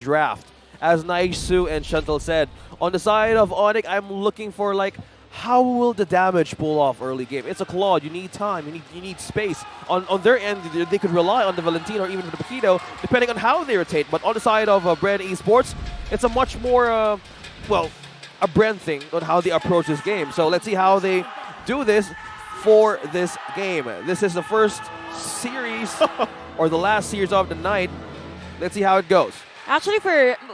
draft. As Naisu and Chantal said, on the side of Onic, I'm looking for like, how will the damage pull off early game? It's a Claude. You need time. You need space. On their end, they could rely on the Valentino or even the Paquito, depending on how they rotate. But on the side of Bren Esports, it's a much more, well, a Bren thing on how they approach this game. So let's see how they do this for this game. This is the first series, or the last series of the night. Let's see how it goes. Actually,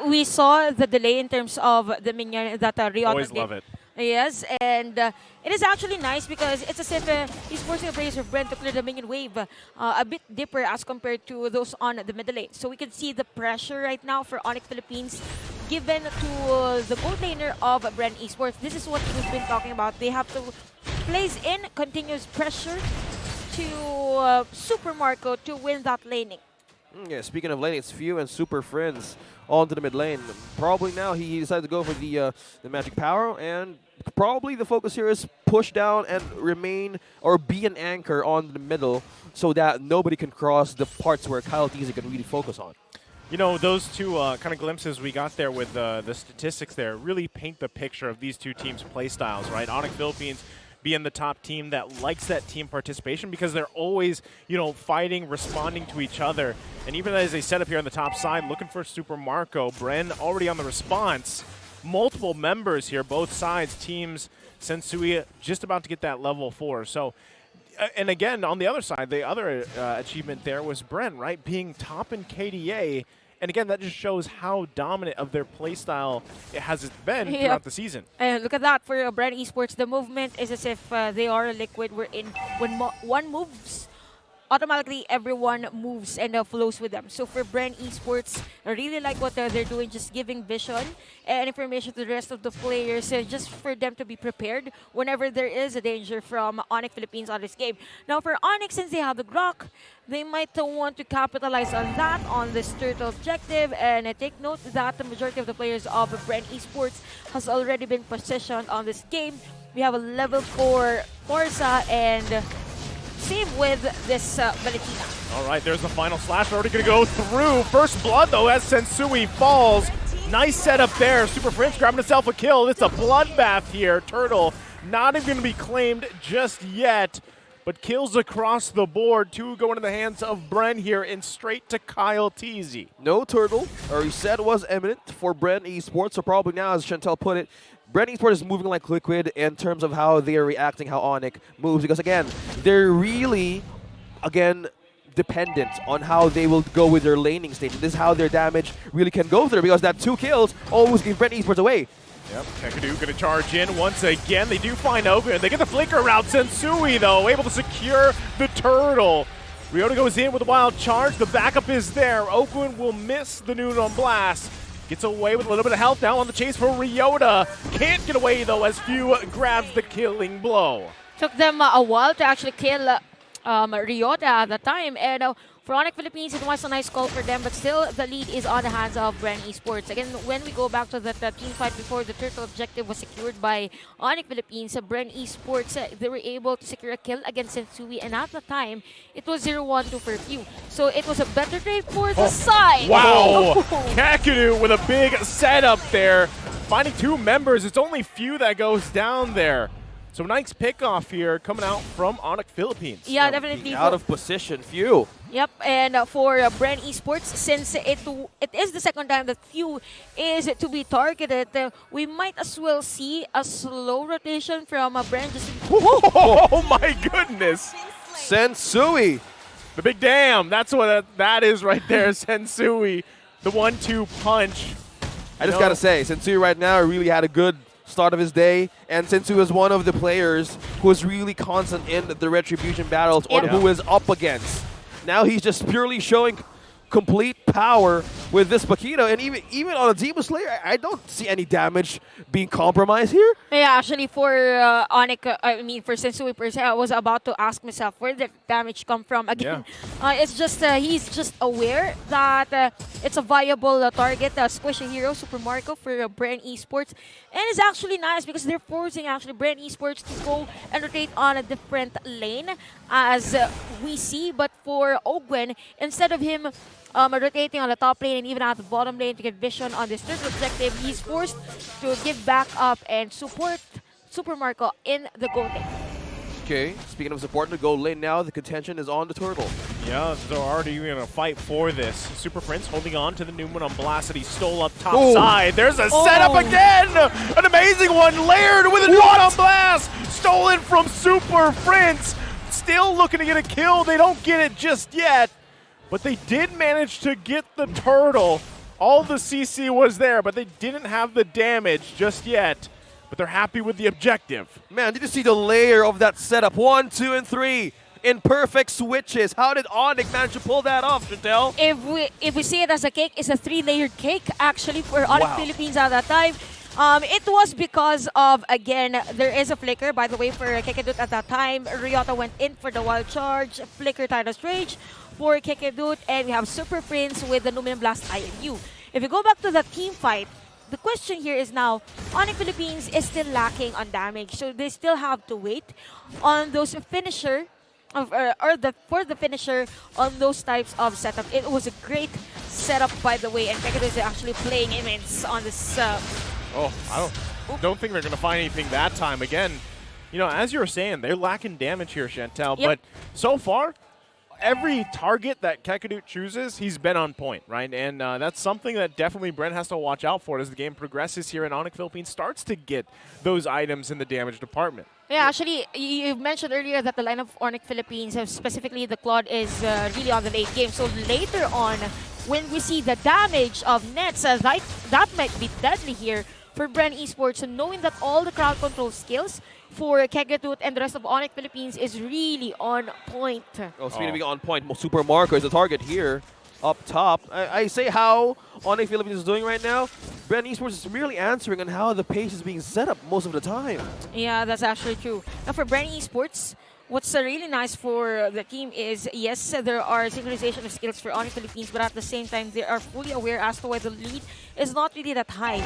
we saw the delay in terms of the minion that Riot Always did. love it. Yes, and it is actually nice because it's as if he's forcing the players of Bren to clear the minion wave a bit deeper as compared to those on the middle lane. So we can see the pressure right now for Onic Philippines given to the gold laner of Bren Esports. This is what we've been talking about. They have to place in continuous pressure to Super Marco to win that laning. Yeah, speaking of laning, it's Few and Super Friends onto the mid lane. Probably now he decided to go for the magic power, and probably the focus here is push down and remain or be an anchor on the middle so that nobody can cross the parts where KALIAN can really focus on. You know, those two kind of glimpses we got there with the statistics there really paint the picture of these two teams' play styles, right? Onic Philippines being the top team that likes that team participation because they're always, you know, fighting, responding to each other. And even as they set up here on the top side, looking for Super Marco, Bren already on the response. Multiple members here, both sides, teams, Sensui just about to get that level 4. So, and again, on the other side, the other achievement there was Bren, right? Being top in KDA. And again, that just shows how dominant of their playstyle it has been throughout the season. Look at that for Bren Esports. The movement is as if they are a liquid. When one moves, automatically everyone moves and flows with them. So for Bren Esports, I really like what they're doing, just giving vision and information to the rest of the players, just for them to be prepared whenever there is a danger from Onic Philippines on this game. Now for Onic, since they have the Grok, they might want to capitalize on that, on this turtle objective, and take note that the majority of the players of Bren Esports has already been positioned on this game. We have a level 4 Forza and same with this Valentina. All right, there's the final slash. Already going to go through. First blood, though, as Sensui falls. Nice setup there. Super Prince grabbing himself a kill. It's a bloodbath here. Turtle not even going to be claimed just yet, but kills across the board. 2 go into the hands of Bren here and straight to Kyle TZ. No turtle, or he said was imminent for Bren Esports, so probably now, as Chantal put it, Bren Esport is moving like liquid in terms of how they are reacting, how Onic moves, because again, they're really, again, dependent on how they will go with their laning stage. This is how their damage really can go through, because that 2 kills always give Bren Esports away. Yep, Kakadu going to charge in once again. They do find Ogun, and they get the flicker route. Sensui, though, able to secure the turtle. Ryota goes in with a wild charge. The backup is there. Ogun will miss the Noon on Blast. Gets away with a little bit of health now on the chase for Ryota. Can't get away, though, as Few grabs the killing blow. Took them a while to actually kill Ryota at the time. And for Onic Philippines, it was a nice call for them, but still the lead is on the hands of Bren Esports. Again, when we go back to that team fight before the turtle objective was secured by Onic Philippines, Bren Esports, they were able to secure a kill against Sensui, and at the time, it was 0-1-2 for Few. So it was a better trade for the side. Wow! Kakadu with a big setup there. Finding 2 members, it's only Few that goes down there. So nice pickoff here coming out from Onic Philippines. Yeah, definitely. Out of position, Few. Yep, and for Bren Esports, since it is the second time that Few is to be targeted, we might as well see a slow rotation from Bren. Oh my goodness! Sensui. The big damn, that's what that is right there, Sensui. The 1-2 punch. I just got to say, Sensui right now really had a good start of his day, and Sensui was one of the players who was really constant in the retribution battles, or who is up against. Now he's just purely showing complete power with this Paquito, and even on a Demon Slayer, I don't see any damage being compromised here. Yeah, actually for Onic, I mean for Sensui per se, I was about to ask myself where did damage come from. Again, it's just he's just aware that it's a viable target, squishy hero, Super Marco for Bren Esports, and it's actually nice because they're forcing actually Bren Esports to go and rotate on a different lane as we see, but for Ogwen, instead of him rotating on the top lane lane, even out the bottom lane to get vision on this third objective. He's forced to give back up and support Super Marco in the gold lane. Okay, speaking of support in the gold lane now, the contention is on the turtle. Yeah, they're already going to fight for this. Super Prince holding on to the Numen on Blast that he stole up top side. There's a setup again! An amazing one layered with a Numen on Blast! Stolen from Super Prince! Still looking to get a kill. They don't get it just yet. But they did manage to get the turtle. All the CC was there, but they didn't have the damage just yet. But they're happy with the objective. Man, did you see the layer of that setup? 1, 2, and 3 in perfect switches. How did Onic manage to pull that off, Chantel? If we see it as a cake, it's a 3-layered cake actually for Onic Philippines at that time. It was because of, again, there is a flicker, by the way, for Kekedut at that time. Ryota went in for the wild charge, flicker Titus Rage for Kekedut, and we have Super Prince with the Numen Blast IMU. If you go back to the team fight, the question here is now, Onic Philippines is still lacking on damage, so they still have to wait on those finisher, for the finisher on those types of setup. It was a great setup, by the way, and Kekedut is actually playing immense on this. I don't think they're going to find anything that time. Again, you know, as you were saying, they're lacking damage here, Chantel. But so far, every target that Kekedut chooses, he's been on point, right? And that's something that definitely Bren has to watch out for as the game progresses here and Onic Philippines starts to get those items in the damage department. Yeah, actually, you mentioned earlier that the line of Onic Philippines, specifically the Claude, is really on the late game. So later on, when we see the damage of nets, that might be deadly here for Bren Esports. And knowing that all the crowd control skills for Kekedut and the rest of Onic Philippines is really on point. Oh, speaking of being on point, Super Marco is the target here up top. I say how Onic Philippines is doing right now. Bren Esports is merely answering on how the pace is being set up most of the time. Yeah, that's actually true. Now for Bren Esports, what's really nice for the team is, yes, there are synchronization of skills for Onic Philippines, but at the same time, they are fully aware as to why the lead is not really that high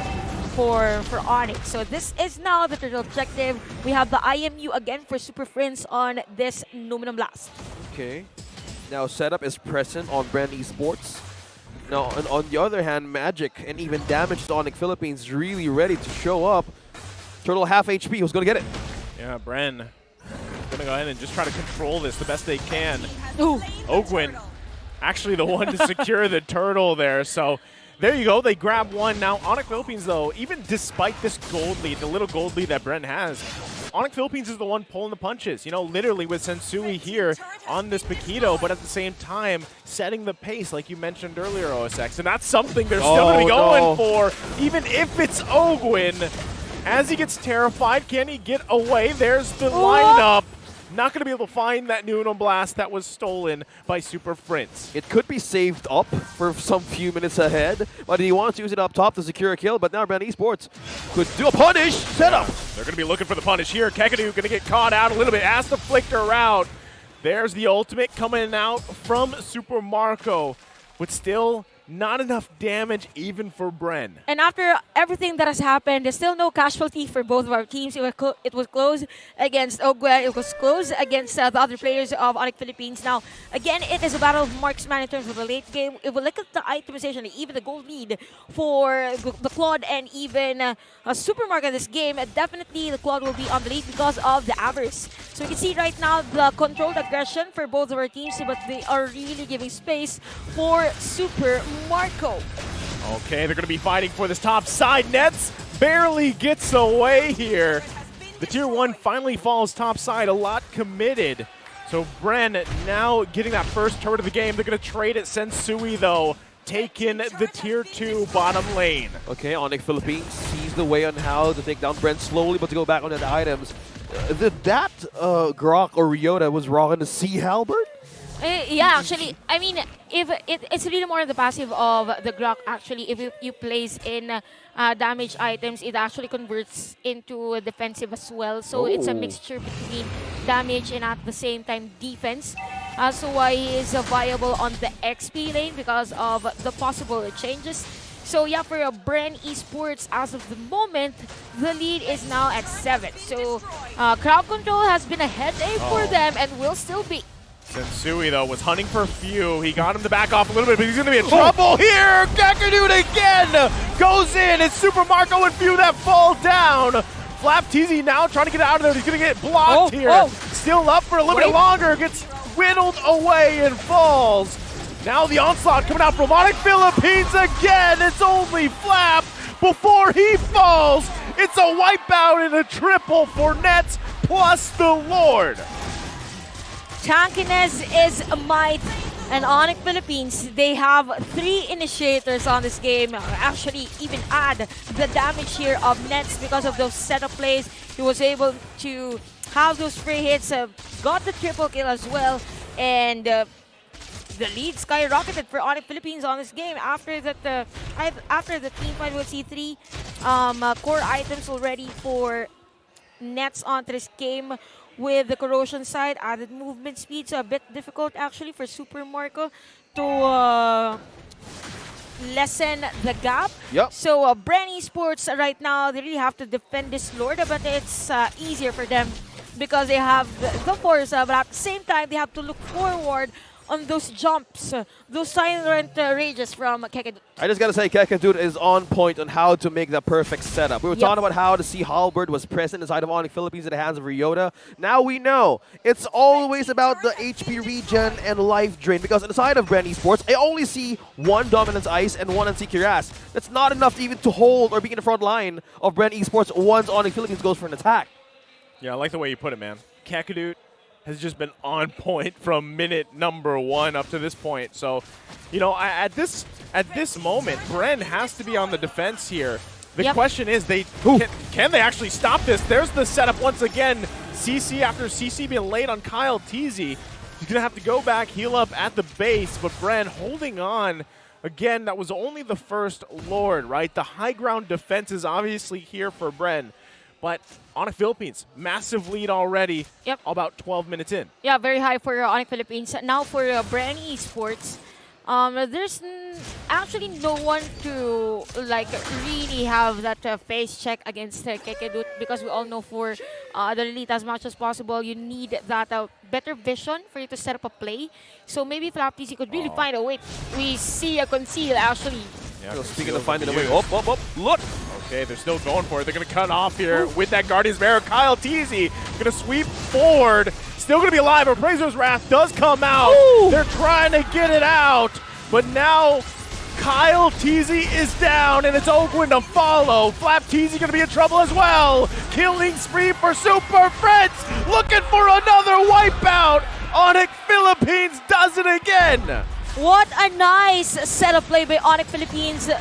for Onic. So this is now the third objective. We have the IMU again for Super Prince on this Numen Blast. Okay. Now setup is present on Bren Esports. Now, and on the other hand, Magic and even damage to Onic Philippines really ready to show up. Turtle half HP, who's going to get it? Yeah, Bren going to go ahead and just try to control this the best they can. Ooh. Ogwin actually the one to secure the turtle there. So there you go. They grab one. Now, Onic Philippines, though, even despite this gold lead, the little gold lead that Bren has, Onic Philippines is the one pulling the punches. You know, literally with Sensui here on this Paquito, but at the same time, setting the pace, like you mentioned earlier, OSX. And that's something they're still going to be going for, even if it's Ogwin. As he gets terrified, can he get away? There's the lineup. Not going to be able to find that Numen Blast that was stolen by Super Prince. It could be saved up for some few minutes ahead, but he wants to use it up top to secure a kill, but now Bren Esports could do a punish setup. They're going to be looking for the punish here. Kekedut going to get caught out a little bit, has to flicker around. There's the ultimate coming out from Super Marco, but still not enough damage even for Bren. And after everything that has happened, there's still no casualty for both of our teams. It was close against Ogwe. It was close against the other players of Onic Philippines. Now, again, it is a battle of marksman in terms of the late game. If we look at the itemization, even the gold lead for the Claude and even Super Marco in this game, definitely the Claude will be on the lead because of the Avarice. So you can see right now the controlled aggression for both of our teams, but they are really giving space for Super Marco. Okay, they're going to be fighting for this top side. Nets barely gets away here. The Tier 1 finally falls top side, a lot committed. So Bren now getting that first turret of the game. They're going to trade it. Sensui, though, taking the Tier 2 bottom lane. Okay, Onic Philippines sees the way on how to take down Bren slowly, but to go back on the items. Did that Grok or Ryota was rocking the Sea Halberd? Yeah, actually, I mean, if it's really more the passive of the Grok. Actually, if you place in damage items, it actually converts into defensive as well. So it's a mixture between damage and at the same time defense. So why he is viable on the XP lane because of the possible changes. So yeah, for Bren Esports, as of the moment, the lead is now at 7. So crowd control has been a headache for them and will still be Sensui, though, was hunting for a few. He got him to back off a little bit, but he's going to be in trouble here. Kakadu again goes in. It's Super Marco and Few that fall down. Flap TZ now trying to get out of there. He's going to get blocked here. Still up for a little bit longer. Gets whittled away and falls. Now the onslaught coming out from Onic Philippines again. It's only Flap before he falls. It's a wipeout and a triple for Nets plus the Lord. Tankiness is a might, and Onic Philippines, they have 3 initiators on this game. Actually, even add the damage here of Nets because of those setup plays. He was able to have those free hits, got the triple kill as well, and the lead skyrocketed for Onic Philippines on this game. After that, after the team fight, we'll see 3 core items already for Nets onto this game. With the corrosion side, added movement speed, so a bit difficult actually for Super Marco to lessen the gap. Yep. So Bren Esports right now, they really have to defend this Lord, but it's easier for them because they have the force, but at the same time, they have to look forward on those jumps, those silent rages from Kepo. I just gotta say, Kepo is on point on how to make the perfect setup. We were talking about how the Sea Halberd was present inside of Onic Philippines in the hands of Ryota. Now we know it's always about the HP regen and life drain, because inside of Bren Esports, I only see 1 Dominance Ice and 1 Antique Cuirass. That's not enough to even to hold or be in the front line of Bren Esports once Onic Philippines goes for an attack. Yeah, I like the way you put it, man. Kakadu has just been on point from minute number 1 up to this point. So, you know, at this moment, Bren has to be on the defense here. The question is, can they actually stop this? There's the setup once again. CC after CC being laid on Kyle TZ. He's going to have to go back, heal up at the base, but Bren holding on. Again, that was only the first Lord, right? The high ground defense is obviously here for Bren. But Onic Philippines, massive lead already, about 12 minutes in. Yeah, very high for Onic Philippines. Now for Bren Esports, there's actually no one to like really have that face check against Kepo, because we all know for the elite, as much as possible, you need that better vision for you to set up a play. So maybe Flap TC could really find a way. We see a conceal actually. Yeah, so speaking of finding a way, look! Okay, they're still going for it. They're going to cut off here with that Guardian's Barrier. Kyle TZ going to sweep forward. Still going to be alive. Appraiser's Wrath does come out. Ooh. They're trying to get it out. But now Kyle TZ is down, and it's Oakland to follow. Flap TZ going to be in trouble as well. Killing spree for Super Friends. Looking for another wipeout. Onic Philippines does it again. What a nice setup play by Onic Philippines.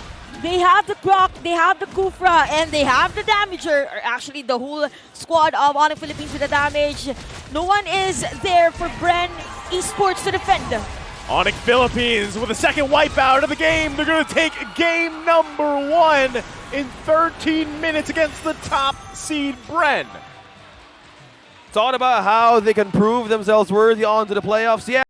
They have the Croc, they have the Kufra, and they have the Damager. Or actually, the whole squad of Onic Philippines with the damage. No one is there for Bren Esports to defend. Onic Philippines with a second wipeout of the game. They're going to take game number 1 in 13 minutes against the top seed Bren. It's all about how they can prove themselves worthy onto the playoffs. Yeah.